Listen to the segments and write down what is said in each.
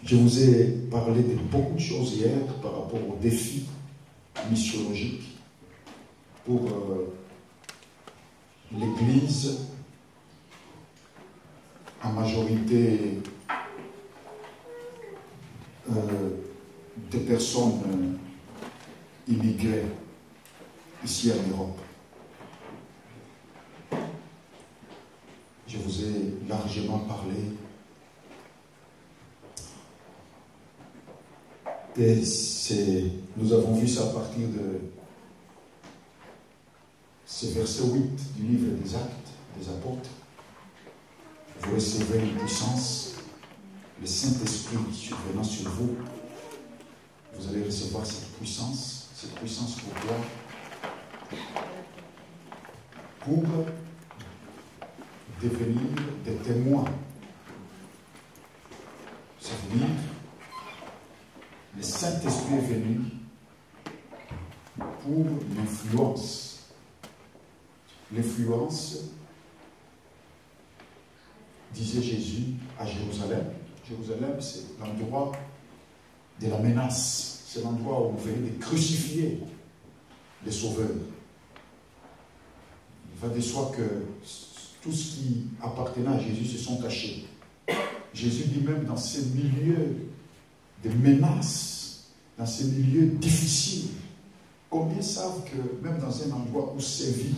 Je vous ai parlé de beaucoup de choses hier par rapport aux défis missiologiques pour l'Église, en majorité des personnes immigrées ici en Europe. Je vous ai largement parlé et nous avons vu ça à partir de ce verset 8 du livre des Actes des Apôtres. Vous recevrez une puissance, le Saint-Esprit survenant sur vous. Vous allez recevoir cette puissance pourquoi? Pour devenir des témoins. Ça veut dire le Saint-Esprit est venu pour l'influence. L'influence, disait Jésus, à Jérusalem. Jérusalem, c'est l'endroit de la menace. C'est l'endroit où on venait de crucifier les sauveurs. Il va de soi que tout ce qui appartenait à Jésus se sont cachés. Jésus dit même dans ces milieux de menaces, dans ces milieux difficiles, combien savent que même dans un endroit où sévit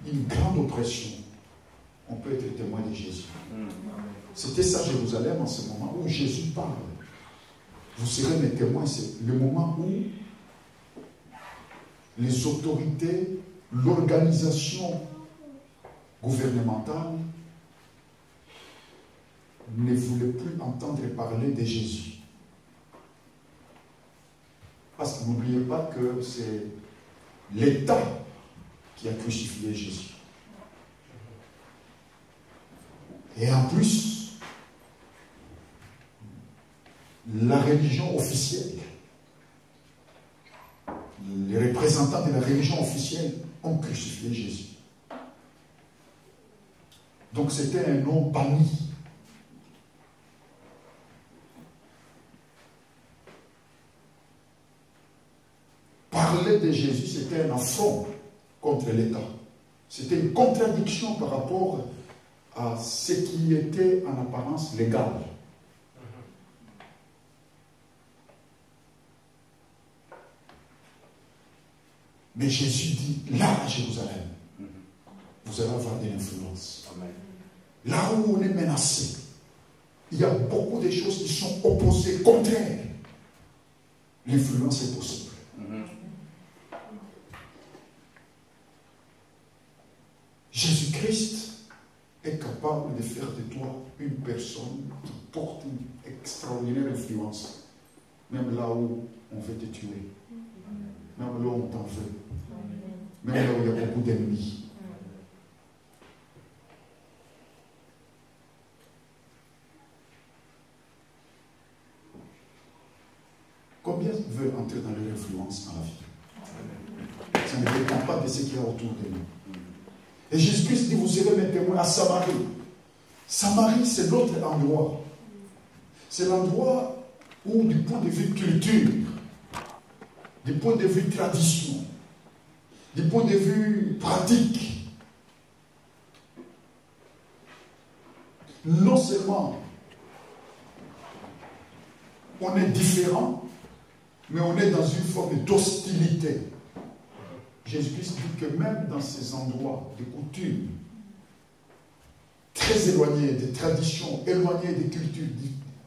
une grande oppression, on peut être témoin de Jésus. C'était ça Jérusalem en ce moment où Jésus parle. Vous serez mes témoins, c'est le moment où les autorités, l'organisation gouvernementale ne voulait plus entendre parler de Jésus. Parce que n'oubliez pas que c'est l'État qui a crucifié Jésus. Et en plus, la religion officielle, les représentants de la religion officielle ont crucifié Jésus. Donc c'était un nom banni. Parler de Jésus, c'était un affront contre l'État. C'était une contradiction par rapport à ce qui était en apparence légal. Mais Jésus dit, là à Jérusalem, vous allez avoir de l'influence. Là où on est menacé, il y a beaucoup de choses qui sont opposées, contraires. L'influence est possible. Jésus-Christ est capable de faire de toi une personne qui porte une extraordinaire influence, même là où on veut te tuer, même là où on t'en veut, même là où il y a beaucoup d'ennemis. Combien veulent entrer dans leur influence dans la vie? Ça ne dépend pas de ce qu'il y a autour de nous. Et Jésus-Christ dit, vous serez mes témoins à Samarie. Samarie, c'est l'autre endroit. C'est l'endroit où, du point de vue culture, du point de vue tradition, du point de vue pratique, non seulement on est différent, mais on est dans une forme d'hostilité. Jésus-Christ dit que même dans ces endroits de coutumes, très éloignés des traditions, éloignés des cultures,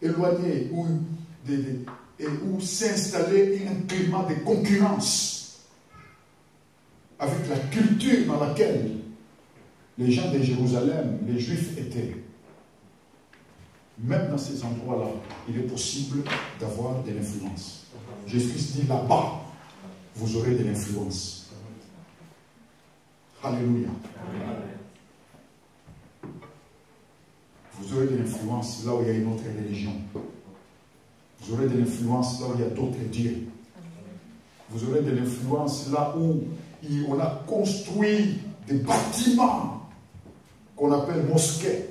éloignés où s'est installé un climat de concurrence avec la culture dans laquelle les gens de Jérusalem, les Juifs étaient. Même dans ces endroits-là, il est possible d'avoir de l'influence. Jésus-Christ dit là-bas, vous aurez de l'influence. Alléluia. Vous aurez de l'influence là où il y a une autre religion. Vous aurez de l'influence là où il y a d'autres dieux. Vous aurez de l'influence là où on a construit des bâtiments qu'on appelle mosquées.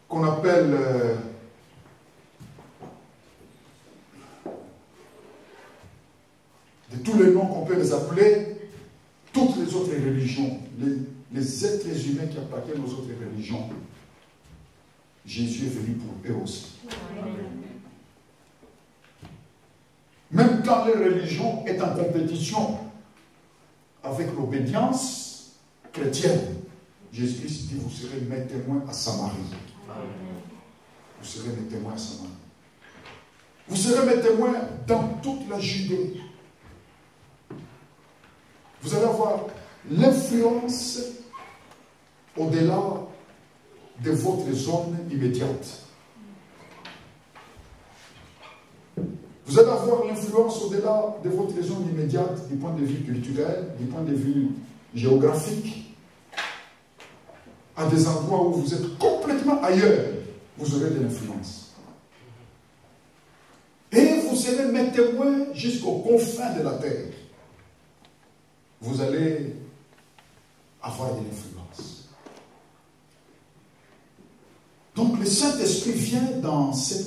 qu'on appelle de tous les noms qu'on peut les appeler, toutes les autres religions, les êtres humains qui appartiennent aux autres religions, Jésus est venu pour eux aussi. Même quand la religion est en compétition avec l'obédience chrétienne, Jésus-Christ dit, vous serez mes témoins à Samarie. Vous serez mes témoins à Samarie. Vous serez mes témoins dans toute la Judée. Vous allez avoir l'influence au-delà de votre zone immédiate. Vous allez avoir l'influence au-delà de votre zone immédiate du point de vue culturel, du point de vue géographique. À des endroits où vous êtes complètement ailleurs, vous aurez de l'influence. Et vous serez mes témoins jusqu'aux confins de la terre. Vous allez avoir de l'influence. Donc le Saint-Esprit vient dans ce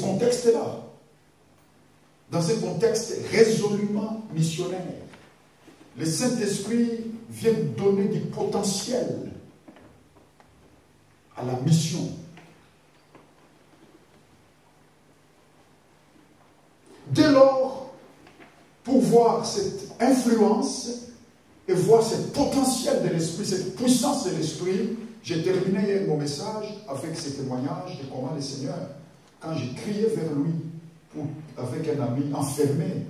contexte-là, dans ce contexte résolument missionnaire. Le Saint-Esprit vient donner du potentiel à la mission. Dès lors, pour voir cette influence et voir ce potentiel de l'Esprit, cette puissance de l'Esprit, j'ai terminé hier mon message avec ce témoignage de comment le Seigneur, quand j'ai crié vers lui, avec un ami enfermé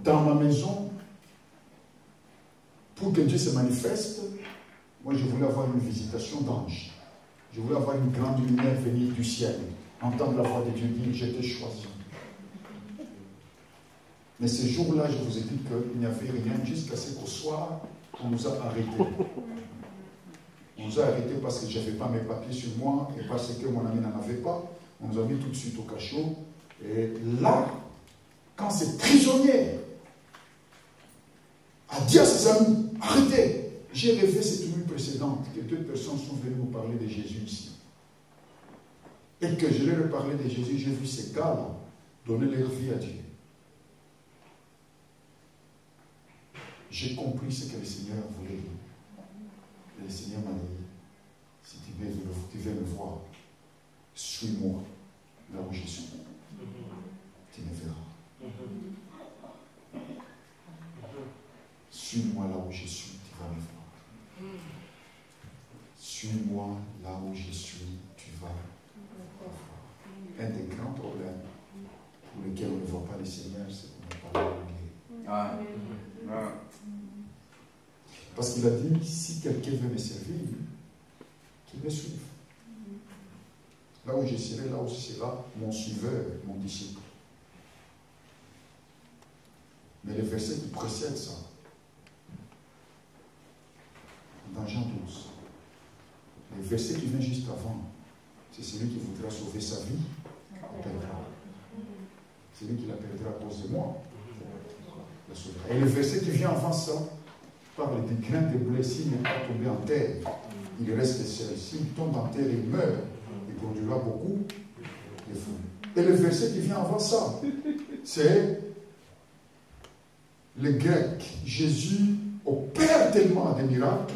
dans ma maison, pour que Dieu se manifeste, moi je voulais avoir une visitation d'ange. Je voulais avoir une grande lumière venir du ciel, entendre la voix de Dieu dire, je t'ai choisi. Mais ce jour-là, je vous ai dit qu'il n'y avait rien jusqu'à ce qu'au soir, on nous a arrêtés. On nous a arrêtés parce que je n'avais pas mes papiers sur moi et parce que mon ami n'en avait pas. On nous a mis tout de suite au cachot. Et là, quand ce prisonnier a dit à ses amis, arrêtez, j'ai rêvé cette nuit précédente que 2 personnes sont venues nous parler de Jésus ici. Et que je leur ai parlé de Jésus, j'ai vu ces gars-là donner leur vie à Dieu. J'ai compris ce que le Seigneur voulait dire. Et le Seigneur m'a dit, si tu veux me voir, suis-moi là où je suis. Tu me verras. Suis-moi là où je suis, tu vas me voir. Suis-moi là où je suis, tu vas me voir. Un des grands problèmes pour lesquels on ne voit pas le Seigneur, c'est qu'on n'a pas l'oublier. Parce qu'il a dit, si quelqu'un veut me servir, qu'il me suive. Là où je serai, là où sera mon suiveur, mon disciple. Mais le verset qui précède ça, dans Jean 12, le verset qui vient juste avant, c'est celui qui voudra sauver sa vie, la perdra. Celui qui la perdra à cause de moi, la sauvera. Et le verset qui vient avant ça, parle des grains de blé, s'il n'est pas tombé en terre, il reste seul. S'il tombe en terre, il meurt. Il produira beaucoup de fruits. Et le verset qui vient avant ça, c'est le grec. Jésus opère tellement des miracles,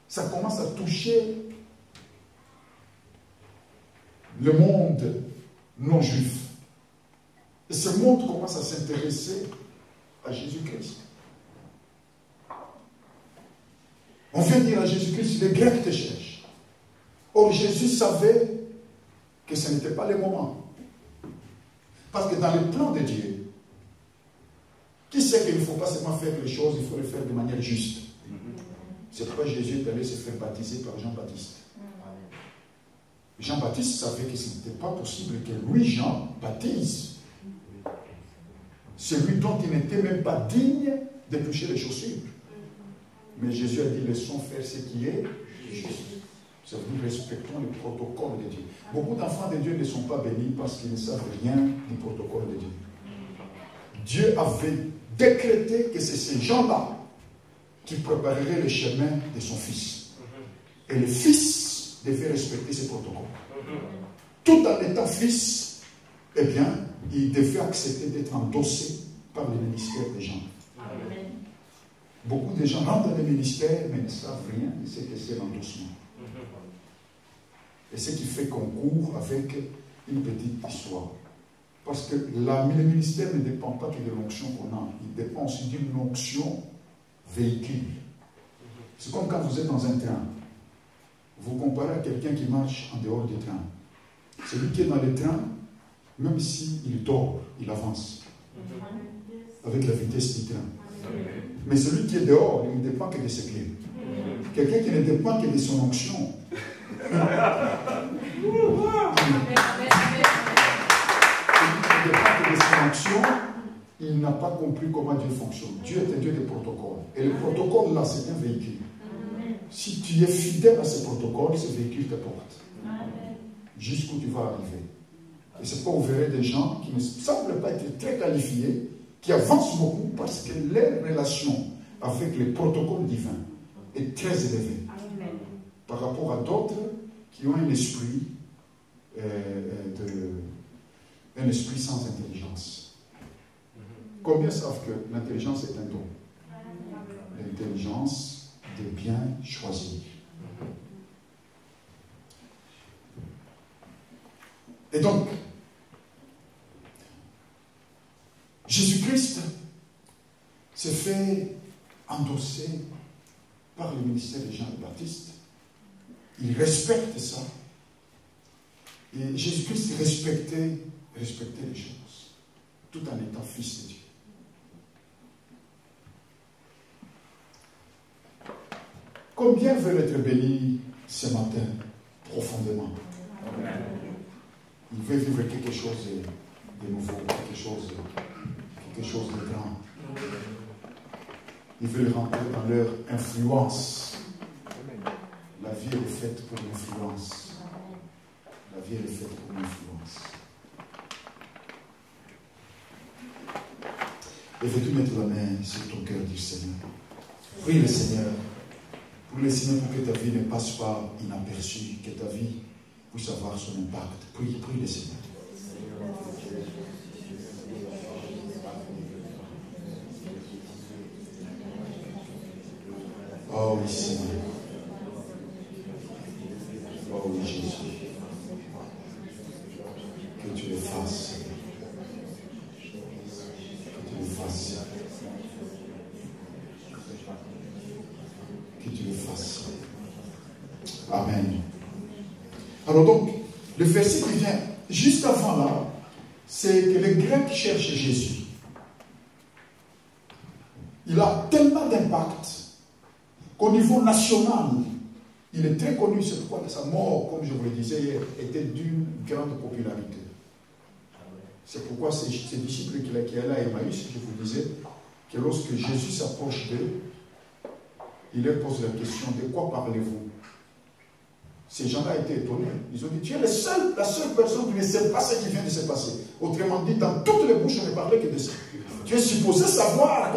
ça commence à toucher le monde non juif. Et ce monde commence à s'intéresser à Jésus-Christ. On vient dire à Jésus-Christ, les Grecs te cherchent. Or, Jésus savait que ce n'était pas le moment. Parce que dans le plan de Dieu, qui sait qu'il ne faut pas seulement faire les choses, il faut les faire de manière juste. C'est pourquoi Jésus est allé se faire baptiser par Jean-Baptiste. Jean-Baptiste savait que ce n'était pas possible que lui, Jean, baptise celui dont il n'était même pas digne de toucher les chaussures. Mais Jésus a dit, laissons faire ce qui est juste. Ça veut dire, respectons le protocole de Dieu. Beaucoup d'enfants de Dieu ne sont pas bénis parce qu'ils ne savent rien du protocole de Dieu. Dieu avait décrété que c'est ces gens-là qui préparerait le chemin de son fils. Et le fils devait respecter ces protocoles. Tout en étant fils, eh bien, il devait accepter d'être endossé par le ministère des gens. Amen. Beaucoup de gens rentrent dans le ministère, mais ne savent rien de ce que c'est l'endossement. Et ce qui fait qu'on court avec une petite histoire. Parce que le ministère ne dépend pas que de l'onction qu'on a, il dépend aussi d'une onction véhicule. C'est comme quand vous êtes dans un train. Vous comparez à quelqu'un qui marche en dehors du train. Celui qui est dans le train, même s'il dort, il avance. Avec la vitesse du train. Mais celui qui est dehors, il ne dépend que de ses pieds. Quelqu'un qui ne dépend que de son onction. Il n'a pas compris comment Dieu fonctionne. Dieu est un Dieu de protocole. Et le protocole, là, c'est un véhicule. Si tu es fidèle à ce protocole, ce véhicule te porte. Jusqu'où tu vas arriver. Et c'est pourquoi vous verrez des gens qui ne semblent pas être très qualifiés, qui avancent beaucoup parce que leur relation avec les protocoles divins est très élevée. Par rapport à d'autres qui ont un esprit sans intelligence. Combien savent que l'intelligence est un don? L'intelligence de bien choisir. Et donc, Jésus-Christ s'est fait endosser par le ministère de Jean le Baptiste. Il respecte ça. Et Jésus-Christ respectait les choses, tout en étant fils de Dieu. Combien veulent être bénis ce matin, profondément? Ils veulent vivre quelque chose de nouveau, quelque chose de grand. Ils veulent rentrer dans leur influence. La vie est faite pour l'influence. La vie est faite pour l'influence. Et veux-tu mettre la main sur ton cœur du Seigneur? Prie le Seigneur. Prie le Seigneur pour que ta vie ne passe pas inaperçue, que ta vie puisse avoir son impact. Prie le Seigneur. Oh oui, Seigneur. Oh oui, Jésus. Que tu le fasses. Que tu le fasses. Que tu le fasses. Amen. Alors donc, le verset qui vient juste avant là, c'est que les Grecs cherchent Jésus. Il a tellement d'impact qu'au niveau national, il est très connu. C'est pourquoi sa mort, comme je vous le disais, était d'une grande popularité. C'est pourquoi ces disciples qui allaient à Emmaüs, je vous disais, que lorsque Jésus s'approche d'eux, il leur pose la question: de quoi parlez-vous? Ces gens-là étaient étonnés. Ils ont dit: tu es la seule personne qui ne sait pas ce qui vient de se passer. Autrement dit, dans toutes les bouches, on ne parlait que de ça. Tu es supposé savoir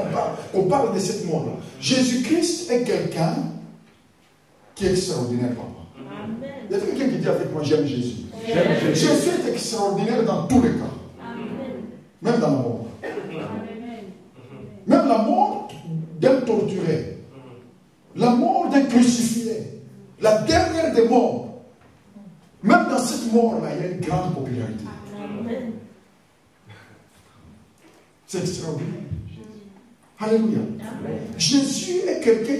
qu'on parle de cette mort-là. Jésus-Christ est quelqu'un qui est extraordinaire, papa. Amen. Il y a quelqu'un qui dit avec moi: j'aime Jésus. Jésus est extraordinaire dans tous les cas. Amen. Même dans la mort. Amen. Même la mort d'un torturé. La mort d'un crucifié. La dernière des morts. Même dans cette mort-là, il y a une grande popularité. Amen. C'est extraordinaire. Alléluia. Amen. Jésus est quelqu'un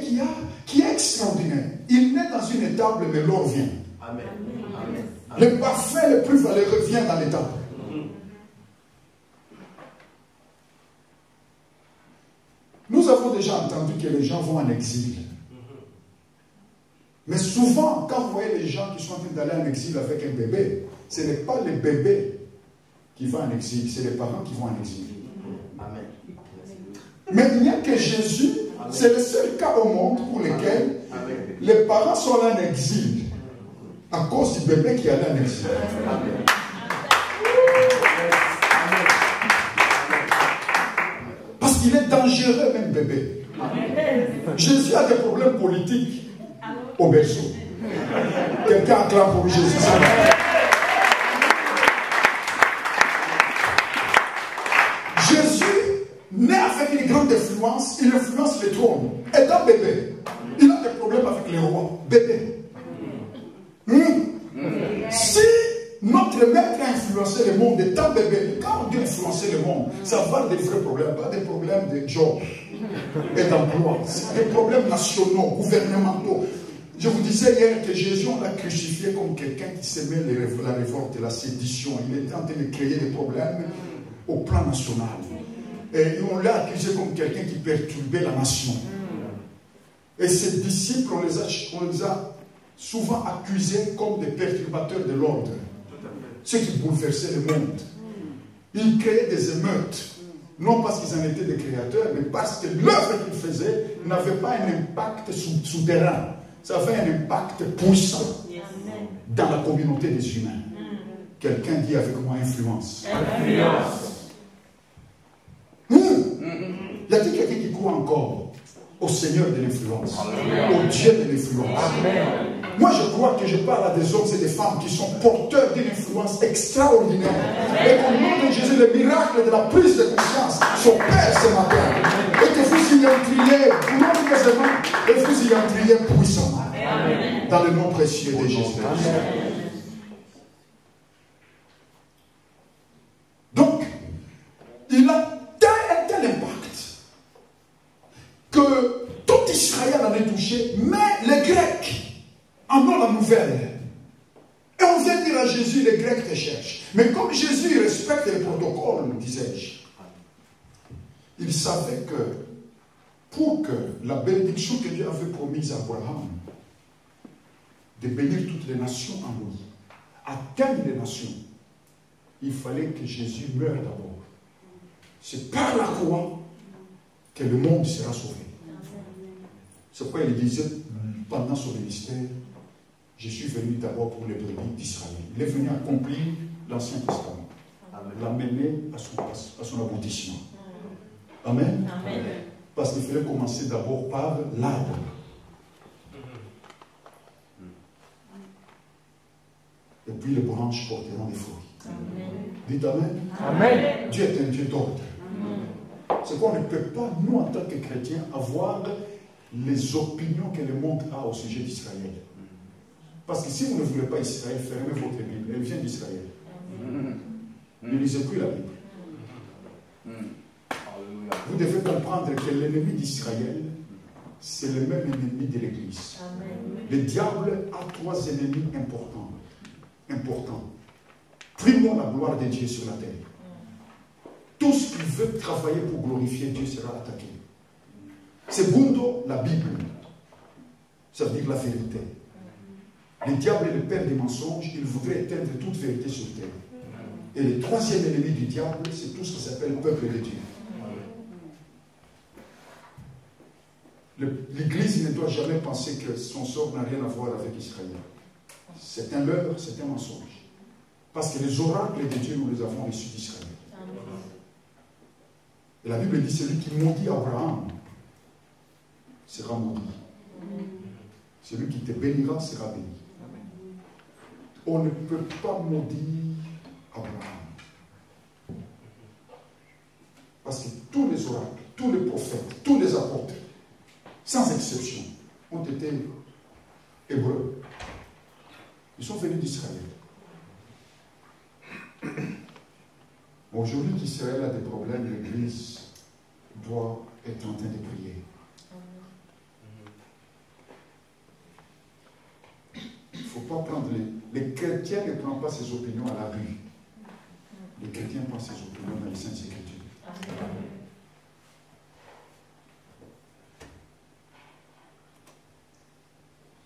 qui est extraordinaire. Il naît dans une étable, mais l'or vient. Amen. Amen. Le parfum le plus valeureux vient dans l'étable. Nous avons déjà entendu que les gens vont en exil. Mais souvent, quand vous voyez les gens qui sont en train d'aller en exil avec un bébé, ce n'est pas le bébé qui va en exil, c'est les parents qui vont en exil. Amen. Mais il n'y a que Jésus, c'est le seul cas au monde pour lequel les parents sont là en exil à cause du bébé qui allait en exil. Amen. Parce qu'il est dangereux même bébé. Jésus a des problèmes politiques au berceau. Quelqu'un acclame pour Jésus. Jésus, né avec une grande influence, il influence les trônes. Étant bébé, il a des problèmes avec les rois. Bébé. Si notre maître a influencé le monde étant bébé, quand on dit influencer le monde, ça va des vrais problèmes, pas des problèmes de job et d'emploi. C'est des problèmes nationaux, gouvernementaux. Je vous disais hier que Jésus, on l'a crucifié comme quelqu'un qui s'aimait la révolte, la sédition. Il était en train de créer des problèmes au plan national. Et on l'a accusé comme quelqu'un qui perturbait la nation. Et ses disciples, on les a souvent accusés comme des perturbateurs de l'ordre. Ceux qui bouleversaient le monde. Ils créaient des émeutes. Non parce qu'ils en étaient des créateurs, mais parce que l'œuvre qu'ils faisaient n'avait pas un impact souterrain. Ça avait un impact puissant dans la communauté des humains. Quelqu'un dit avec moi influence. Y a-t-il quelqu'un qui croit encore au Seigneur de l'influence, au Dieu de l'influence? Moi je crois que je parle à des hommes et des femmes qui sont porteurs d'une influence extraordinaire. Et qu'au nom de Jésus, le miracle de la prise de conscience s'opère ce matin. Et que vous y entriez glorieusement et vous y entriez puissamment. Dans le nom précieux de Jésus. Donc, il a un tel impact que tout Israël en est touché, mais les Grecs en ont la nouvelle. Et on vient dire à Jésus, les Grecs te cherchent. Mais comme Jésus respecte les protocoles, disais-je, il savait que pour que la bénédiction que Dieu avait promise à Abraham, de bénir toutes les nations en lui, atteindre les nations, il fallait que Jésus meure d'abord. C'est par la croix que le monde sera sauvé. C'est pourquoi il disait pendant son ministère, je suis venu d'abord pour les brebis d'Israël. Il est venu accomplir l'Ancien Testament, l'amener à son aboutissement. Amen. Amen. Parce qu'il fallait commencer d'abord par l'arbre. Et puis les branches porteront des fruits. Amen. Dites Amen. Amen. Dieu est un Dieu d'ordre. C'est qu'on ne peut pas, nous en tant que chrétiens, avoir les opinions que le monde a au sujet d'Israël. Parce que si vous ne voulez pas Israël, fermez votre Bible. Elle vient d'Israël. Ne lisez plus la Bible. Vous devez comprendre que l'ennemi d'Israël, c'est le même ennemi de l'Église. Le diable a trois ennemis importants. Primo, la gloire de Dieu sur la terre. Tout ce qui veut travailler pour glorifier Dieu sera attaqué. Secondo, la Bible. Ça veut dire la vérité. Le diable est le père des mensonges. Il voudrait éteindre toute vérité sur terre. Et le troisième ennemi du diable, c'est tout ce qui s'appelle peuple de Dieu. L'Église ne doit jamais penser que son sort n'a rien à voir avec Israël. C'est un leurre, c'est un mensonge. Parce que les oracles de Dieu, nous les avons reçus d'Israël. Et la Bible dit, celui qui maudit Abraham sera maudit. Celui qui te bénira sera béni. On ne peut pas maudire Abraham. Parce que tous les oracles, tous les prophètes, tous les apôtres, sans exception, ont été hébreux. Ils sont venus d'Israël. Aujourd'hui qu'Israël a des problèmes, l'Église doit être en train de prier. Il ne faut pas prendre les chrétiens ne prennent pas ses opinions à la rue. Les chrétiens prennent ses opinions dans les Saintes Écritures.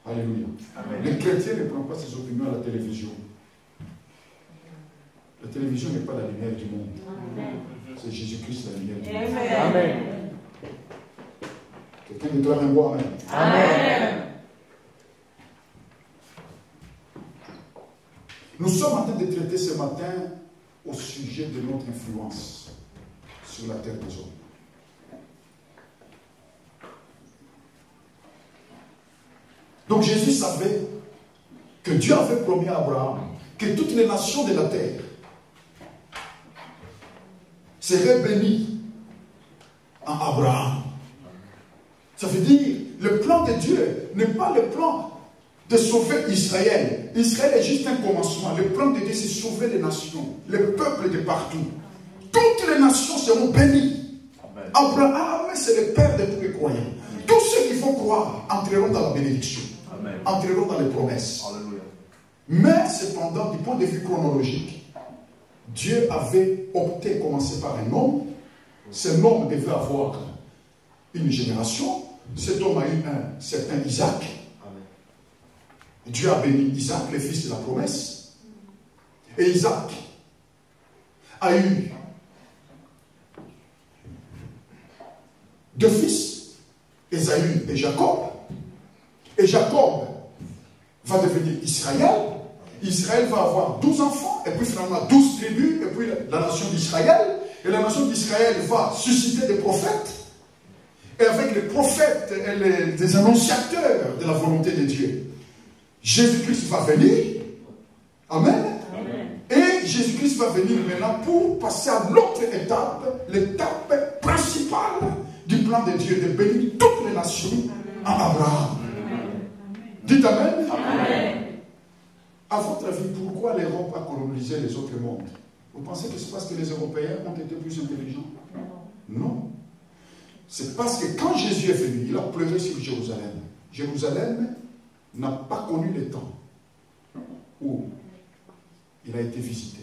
Alléluia. Amen. Les chrétiens ne prennent pas ses opinions à la télévision. La télévision n'est pas la lumière du monde. C'est Jésus-Christ la lumière du monde. Amen. Quelqu'un déclare un mot Amen. Amen. Nous sommes en train de traiter ce matin au sujet de notre influence sur la terre des hommes. Donc Jésus savait que Dieu avait promis à Abraham que toutes les nations de la terre seraient bénies en Abraham. Ça veut dire, le plan de Dieu n'est pas le plan de sauver Israël. Israël est juste un commencement. Le plan de Dieu, c'est sauver les nations, les peuples de partout. Toutes les nations seront bénies. Amen. Abraham, c'est le père de tous les croyants. Tous ceux qui vont croire entreront dans la bénédiction. Amen. Entreront dans les promesses. Alléluia. Mais cependant, du point de vue chronologique, Dieu avait opté, commencer par un homme. Cet homme devait avoir une génération. Cet homme a eu un certain Isaac. Amen. Dieu a béni Isaac, le fils de la promesse. Et Isaac a eu deux fils, Ésaü et Jacob. Et Jacob va devenir Israël. Israël va avoir 12 enfants, et puis finalement 12 tribus, et puis la nation d'Israël. Et la nation d'Israël va susciter des prophètes. Et avec les prophètes et les annonciateurs de la volonté de Dieu, Jésus-Christ va venir. Amen. Amen. Et Jésus-Christ va venir maintenant pour passer à l'autre étape, l'étape principale du plan de Dieu, de bénir toutes les nations en Abraham. Dites Amen. Amen. À votre avis, pourquoi l'Europe a colonisé les autres mondes? Vous pensez que c'est parce que les Européens ont été plus intelligents? Non. C'est parce que quand Jésus est venu, il a pleuré sur Jérusalem. Jérusalem n'a pas connu le temps où il a été visité.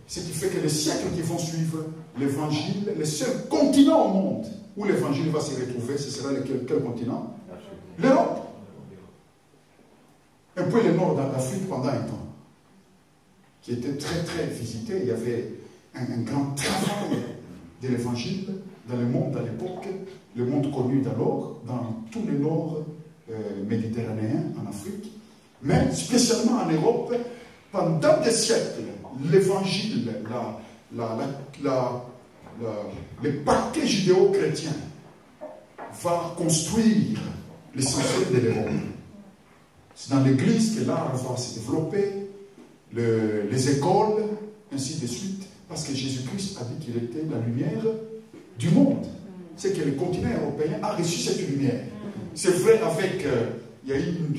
Ce qui fait que les siècles qui vont suivre, l'évangile, le seul continent au monde où l'évangile va se retrouver, ce sera quel continent? L'Europe. Un peu le nord d'Afrique pendant un temps, qui était très très visité. Il y avait un grand travail de l'évangile dans le monde à l'époque, le monde connu d'alors, dans tout le nord méditerranéen, en Afrique, mais spécialement en Europe, pendant des siècles, l'évangile, le paquet judéo-chrétien va construire l'essentiel de l'Europe. C'est dans l'église que l'art va se développer, les écoles, ainsi de suite, parce que Jésus-Christ a dit qu'il était la lumière du monde. C'est que le continent européen a reçu cette lumière. C'est vrai avec,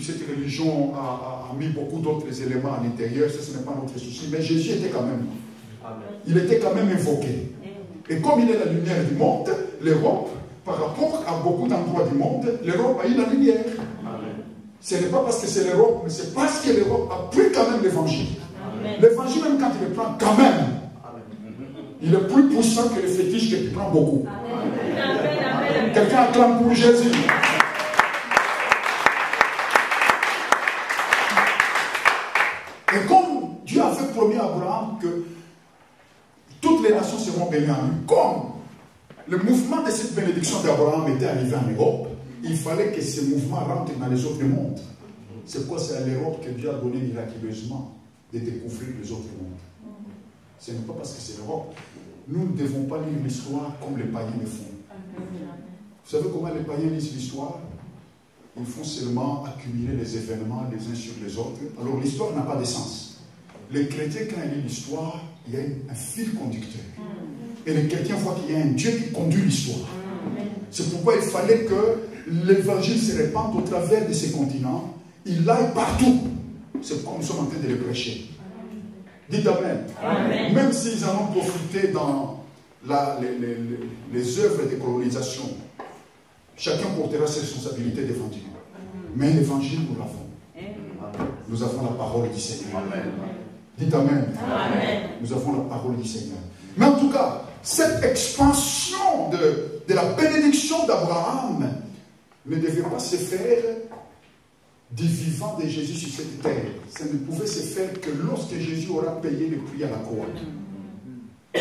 cette religion a mis beaucoup d'autres éléments à l'intérieur, ça ce n'est pas notre souci, mais Jésus était quand même, il était quand même invoqué. Et comme il est la lumière du monde, l'Europe, par rapport à beaucoup d'endroits du monde, l'Europe a eu la lumière. Ce n'est pas parce que c'est l'Europe, mais c'est parce que l'Europe a pris quand même l'évangile. L'évangile, même quand il le prend quand même, il est plus puissant que le fétiche que tu prends beaucoup. Quelqu'un acclame pour Jésus. Et comme Dieu avait promis à Abraham que toutes les nations seront bénies en lui, comme le mouvement de cette bénédiction d'Abraham était arrivé en Europe, il fallait que ce mouvement rentre dans les autres mondes. C'est quoi? C'est à l'Europe que Dieu a donné miraculeusement de découvrir les autres mondes. Ce n'est pas parce que c'est l'Europe. Nous ne devons pas lire l'histoire comme les païens le font. Vous savez comment les païens lisent l'histoire? Ils font seulement accumuler les événements les uns sur les autres. Alors l'histoire n'a pas de sens. Les chrétiens, quand ils lisent l'histoire, il y a un fil conducteur. Et les chrétiens voient qu'il y a un Dieu qui conduit l'histoire. C'est pourquoi il fallait que l'évangile se répande au travers de ces continents. Il aille partout. C'est pourquoi nous sommes en train de le prêcher. Dites Amen. Amen. Même s'ils en ont profité dans les œuvres de colonisation, chacun portera ses responsabilités devant Dieu. Mais l'évangile, nous l'avons. Nous avons la parole du Seigneur. Amen. Dites Amen. Amen. Nous avons la parole du Seigneur. Mais en tout cas, cette expansion de la bénédiction d'Abraham ne devait pas se faire du vivant de Jésus sur cette terre. Ça ne pouvait se faire que lorsque Jésus aura payé le prix à la croix.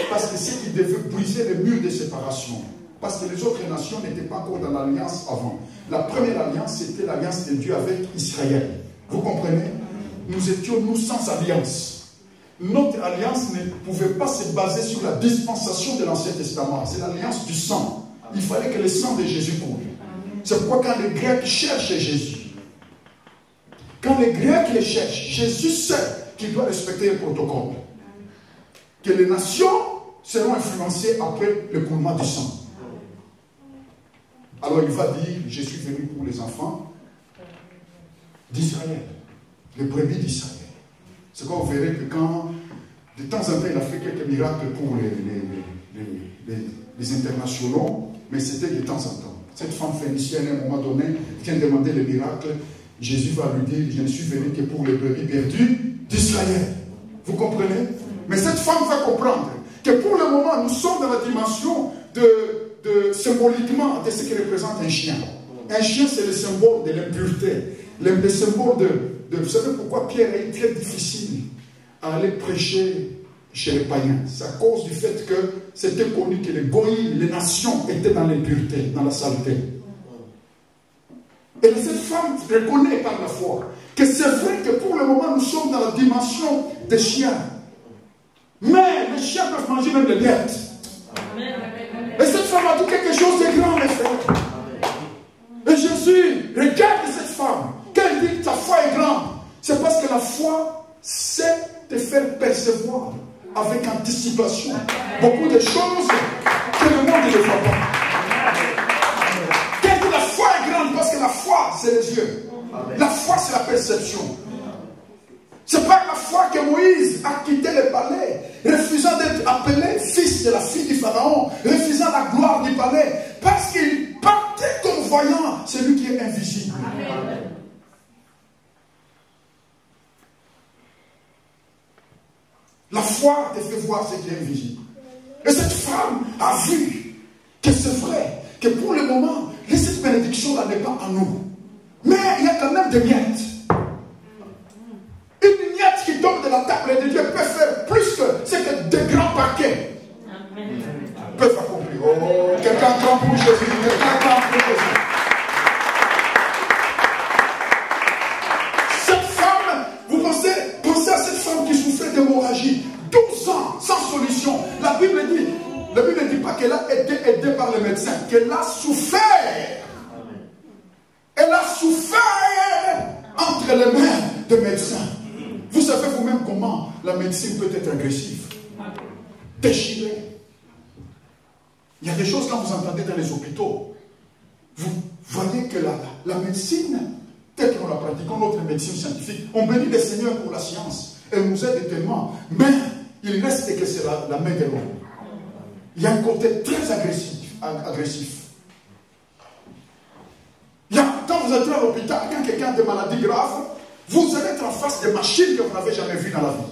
Parce que c'est qu'il devait briser le mur de séparation. Parce que les autres nations n'étaient pas encore dans l'alliance avant. La première alliance, c'était l'alliance de Dieu avec Israël. Vous comprenez? Nous étions, nous, sans alliance. Notre alliance ne pouvait pas se baser sur la dispensation de l'Ancien Testament. C'est l'alliance du sang. Il fallait que le sang de Jésus coule. C'est pourquoi quand les Grecs cherchent Jésus, quand les Grecs les cherchent, Jésus sait qu'il doit respecter le protocole. Que les nations seront influencées après le coulement du sang. Alors il va dire, je suis venu pour les enfants d'Israël, les brebis d'Israël. C'est quoi vous verrez que quand, de temps en temps, il a fait quelques miracles pour les internationaux, mais c'était de temps en temps. Cette femme phénicienne, à un moment donné, vient demander le miracle. Jésus va lui dire, je ne suis venu que pour les brebis perdues d'Israël. Vous comprenez? Mais cette femme va comprendre que pour le moment, nous sommes dans la dimension symboliquement de ce qui représente un chien. Un chien, c'est le symbole de l'impureté. Le symbole de... Vous savez pourquoi Pierre est très difficile à aller prêcher chez les païens? C'est à cause du fait que c'était connu que les goïs, les nations, étaient dans l'impureté, dans la saleté. Et cette femme reconnaît par la foi que c'est vrai que pour le moment, nous sommes dans la dimension des chiens. Mais les chiens peuvent manger même les bêtes. Et cette femme a dit quelque chose de grand, mes frères. Et Jésus regarde cette femme. Quand elle dit que ta foi est grande, c'est parce que la foi sait te faire percevoir avec anticipation beaucoup de choses que le monde ne voit pas. Quand elle dit la foi est grande, parce que la foi, c'est les yeux. La foi, c'est la perception. C'est par la foi que Moïse a quitté le palais, refusant d'être appelé fils de la fille du Pharaon, refusant la gloire du palais, parce qu'il partait comme voyant celui qui est invisible. Amen. La foi te fait voir ce qui est invisible. Et cette femme a vu que c'est vrai, que pour le moment, cette bénédiction-là n'est pas en nous. Mais il y a quand même des miettes. Une miette qui tombe de la table de Dieu peut faire plus que ce que de grands paquets peuvent accomplir. Oh, quelqu'un prend pour Jésus. Quelqu'un prend pour Jésus. Cette femme, vous pensez à cette femme qui souffrait d'hémorragie, 12 ans, sans solution. La Bible ne dit pas qu'elle a été aidée par les médecins, qu'elle a souffert. Elle a souffert entre les mains des médecins. Vous savez vous-même comment la médecine peut être agressive, déchirée. Il y a des choses quand vous entendez dans les hôpitaux. Vous voyez que la médecine, telle que nous la pratiquons, notre médecine scientifique, on bénit le Seigneur pour la science. Elle nous aide tellement. Mais il reste que c'est la main de l'homme. Il y a un côté très agressif. Quand vous entrez à l'hôpital, quand quelqu'un a des maladies graves, vous allez être en face des machines que vous n'avez jamais vues dans la vie.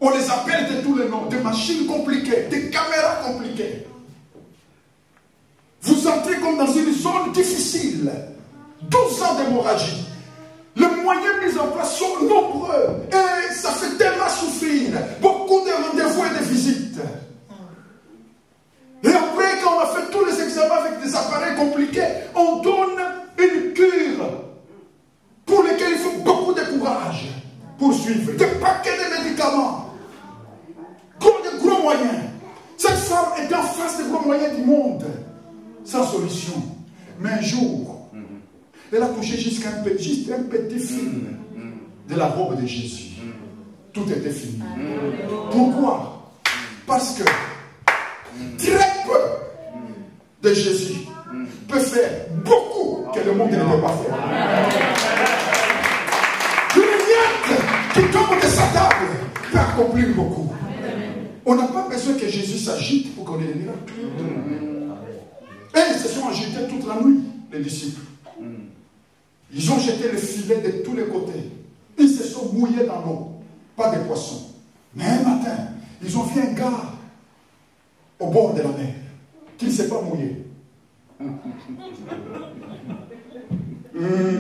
On les appelle de tous les noms, des machines compliquées, des caméras compliquées. Vous entrez comme dans une zone difficile. 12 ans d'hémorragie. Les moyens mis en place sont nombreux. Et ça fait tellement souffrir. Beaucoup de rendez-vous et de visites. Et après, quand on a fait tous les examens avec des appareils compliqués, on donne une cure pour lesquels il faut beaucoup de courage pour suivre. Des paquets de médicaments. De gros moyens. Cette femme est en face des gros moyens du monde. Sans solution. Mais un jour, elle a touché juste un petit fil de la robe de Jésus. Tout était fini. Pourquoi? Parce que très peu de Jésus peut faire beaucoup que le monde ne peut pas faire. Une miette qui tombe de sa table peut accomplir beaucoup. On n'a pas besoin que Jésus s'agite pour qu'on ait des miracles. Et ils se sont agités toute la nuit, les disciples. Ils ont jeté le filet de tous les côtés. Ils se sont mouillés dans l'eau. Pas des poissons. Mais un matin, ils ont vu un gars au bord de la mer qui ne s'est pas mouillé.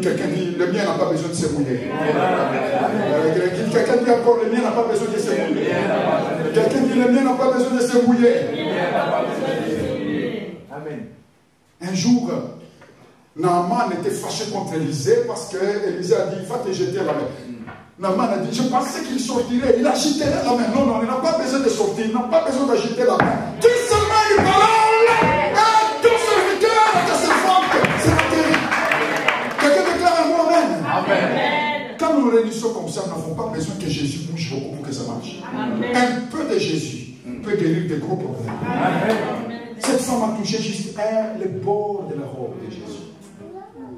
Quelqu'un dit, le mien n'a pas besoin de se mouiller. Quelqu'un dit encore, le mien n'a pas besoin de se mouiller. Quelqu'un dit, le mien n'a pas besoin de se mouiller. Amen. Un jour, Naaman était fâché contre Élisée parce qu'Élisée a dit, va te jeter à la mer. Naaman a dit, je pensais qu'il sortirait, il agiterait la main. Non, non, il n'a pas besoin de sortir, il n'a pas besoin d'agiter la main. Tout seulement une parole, un tout serviteur de servante nous réunissons comme ça, nous n'avons pas besoin que Jésus bouge beaucoup pour que ça marche. Amen. Un peu de Jésus peut guérir des gros problèmes. Amen. Cette femme a touché juste le bord de la robe de Jésus.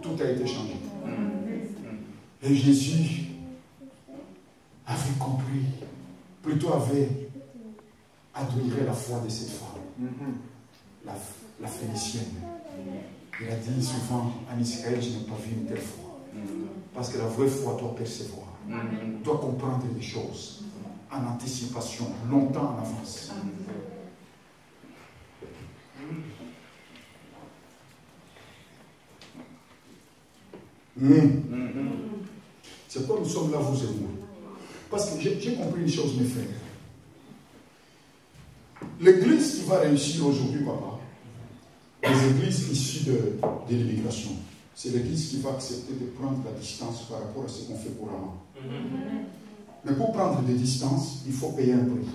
Tout a été changé. Et Jésus avait compris, plutôt avait admiré la foi de cette femme, la Phénicienne. Il a dit souvent en Israël, je n'ai pas vu une telle foi. Parce que la vraie foi doit percevoir, doit comprendre les choses en anticipation, longtemps en avance. C'est pourquoi nous sommes là, vous et moi. Parce que j'ai compris une chose, mes frères. L'église qui va réussir aujourd'hui, papa, les églises issues de l'immigration, c'est l'église qui va accepter de prendre la distance par rapport à ce qu'on fait couramment. Mais pour prendre des distances, il faut payer un prix.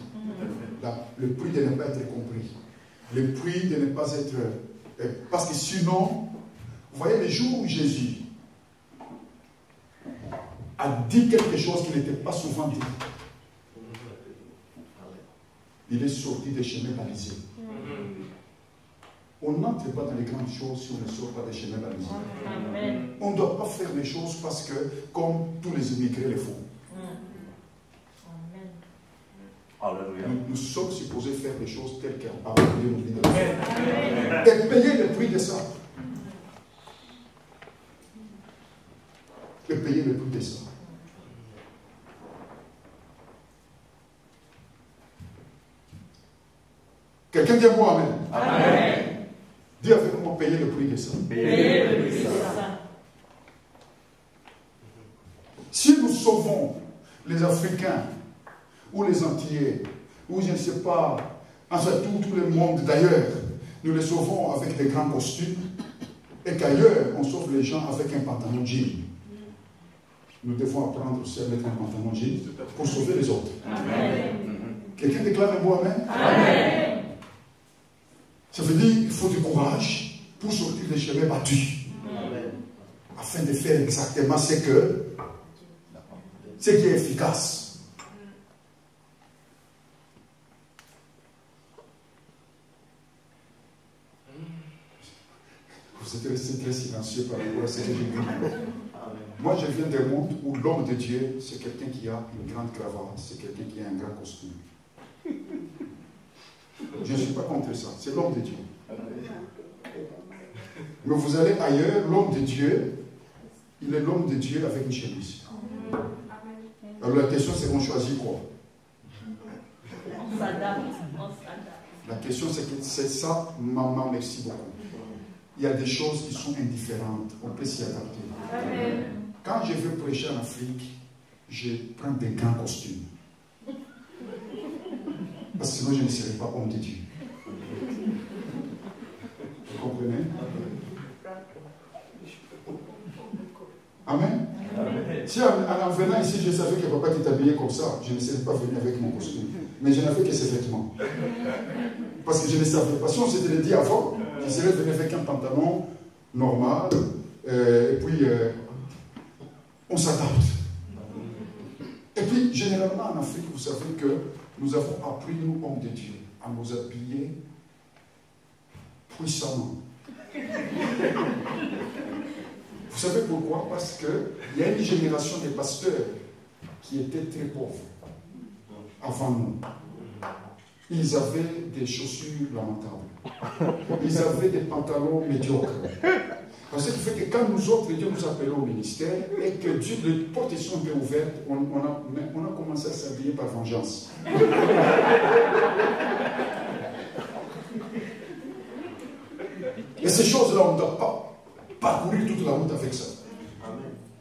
Le prix de ne pas être compris. Le prix de ne pas être... Parce que sinon, vous voyez, les jours où Jésus a dit quelque chose qui n'était pas souvent dit, il est sorti des chemins balisés. On n'entre pas dans les grandes choses si on ne sort pas des chemins balisés. Amen. On ne doit pas faire les choses parce que, comme tous les immigrés le font. Nous sommes supposés faire les choses telles qu'elles ont appelé nos vies de la vie. Et payer le prix de ça. Et payer le prix de ça. Quelqu'un dit à moi Amen. Amen. Dis avec moi, payer le prix de ça. Payer le prix de ça. Si nous sauvons les Africains, ou les Antillais, ou je ne sais pas, enfin tout le monde d'ailleurs, nous les sauvons avec des grands costumes, et qu'ailleurs, on sauve les gens avec un pantalon jean. Nous devons apprendre aussi à mettre un pantalon jean pour sauver les autres. Amen. Quelqu'un déclare un mot Amen? Amen. Ça veut dire qu'il faut du courage pour sortir des chemins battus. Amen. Afin de faire exactement ce qui est efficace. Vous êtes resté très silencieux par rapport à ce que j'ai vu. Moi, je viens d'un monde où l'homme de Dieu, c'est quelqu'un qui a une grande cravate, c'est quelqu'un qui a un grand costume. Je ne suis pas contre ça, c'est l'homme de Dieu. Mais vous allez ailleurs, l'homme de Dieu, il est l'homme de Dieu avec une chemise. Alors la question, c'est qu'on choisit quoi? La question, c'est ça, maman, merci beaucoup. Il y a des choses qui sont indifférentes, on peut s'y adapter. Amen. Quand je veux prêcher en Afrique, je prends des grands costumes. Parce que sinon je ne serai pas homme de Dieu. Vous comprenez? Amen. Amen. Si en venant ici, je savais que papa était habillé comme ça, je ne serais pas venu avec mon costume. Mais je n'avais que ses vêtements. Parce que je ne savais pas. Si on s'était dit avant, je serais venu avec un pantalon normal, et puis on s'adapte. Et puis, généralement en Afrique, vous savez que nous avons appris, nous, hommes de Dieu, à nous habiller puissamment. Vous savez pourquoi? Parce qu'il y a une génération de pasteurs qui étaient très pauvres avant nous. Ils avaient des chaussures lamentables. Ils avaient des pantalons médiocres. Parce que fait que quand nous autres, Dieu nous appelons au ministère, et que Dieu, les portes sont bien ouvertes, on a commencé à s'habiller par vengeance. Et ces choses-là, on ne doit pas parcourir toute la route avec ça.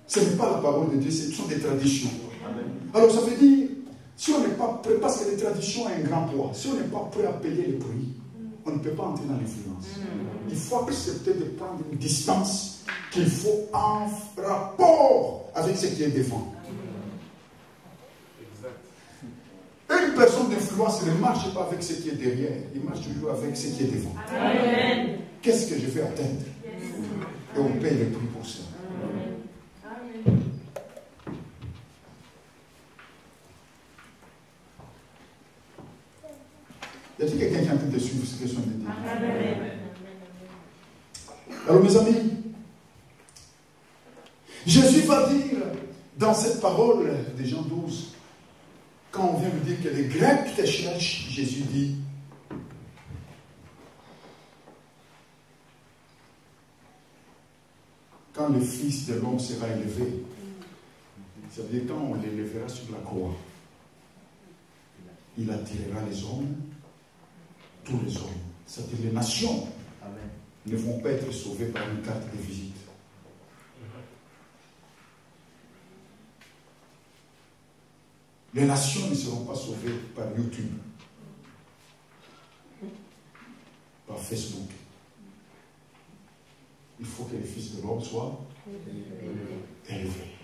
Ce n'est pas la parole de Dieu, ce sont des traditions. Amen. Alors ça veut dire, si on n'est pas prêt, parce que les traditions ont un grand poids, si on n'est pas prêt à payer le prix, on ne peut pas entrer dans l'influence. Il faut accepter de prendre une distance qu'il faut en rapport avec ce qui est devant. Une personne d'influence ne marche pas avec ce qui est derrière, il marche toujours avec ce qui est devant. Qu'est-ce que je vais atteindre? Et on paye le prix pour ça. suivre ce que je viens de dire. Amen. Alors mes amis, Jésus va dire dans cette parole de Jean 12, quand on vient de dire que les Grecs te cherchent, Jésus dit, quand le Fils de l'homme sera élevé, ça veut dire quand on l'élèvera sur la croix, il attirera les hommes, tous les hommes. C'est-à-dire les nations ne vont pas être sauvées par une carte de visite. Les nations ne seront pas sauvées par YouTube, par Facebook. Il faut que le Fils de l'homme soit élevé.